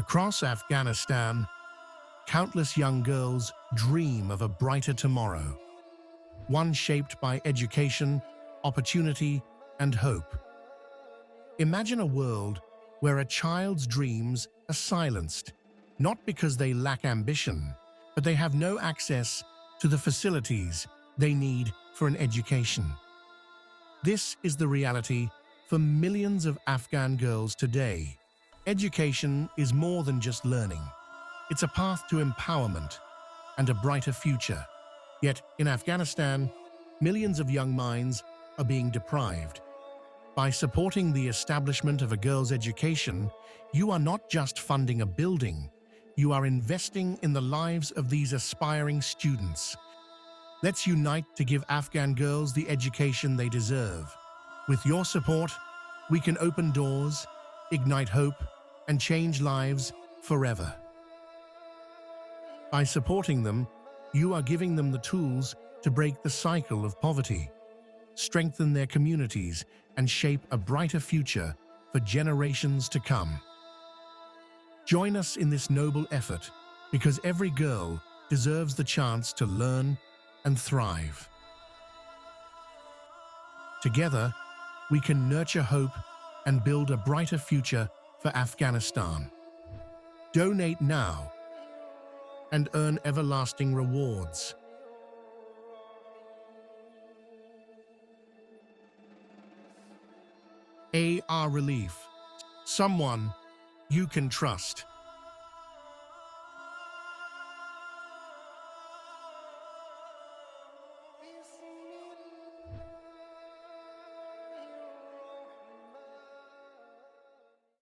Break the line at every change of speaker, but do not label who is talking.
Across Afghanistan, countless young girls dream of a brighter tomorrow, one shaped by education, opportunity, and hope. Imagine a world where a child's dreams are silenced, not because they lack ambition, but they have no access to the facilities they need for an education. This is the reality for millions of Afghan girls today. Education is more than just learning. It's a path to empowerment and a brighter future. Yet, in Afghanistan, millions of young minds are being deprived. By supporting the establishment of a girl's education, you are not just funding a building, you are investing in the lives of these aspiring students. Let's unite to give Afghan girls the education they deserve. With your support, we can open doors, ignite hope, and change lives forever. By supporting them, you are giving them the tools to break the cycle of poverty, strengthen their communities, and shape a brighter future for generations to come. Join us in this noble effort, because every girl deserves the chance to learn and thrive. Together, we can nurture hope and build a brighter future for Afghanistan. Donate now and earn everlasting rewards. ARHRELIEF, someone you can trust.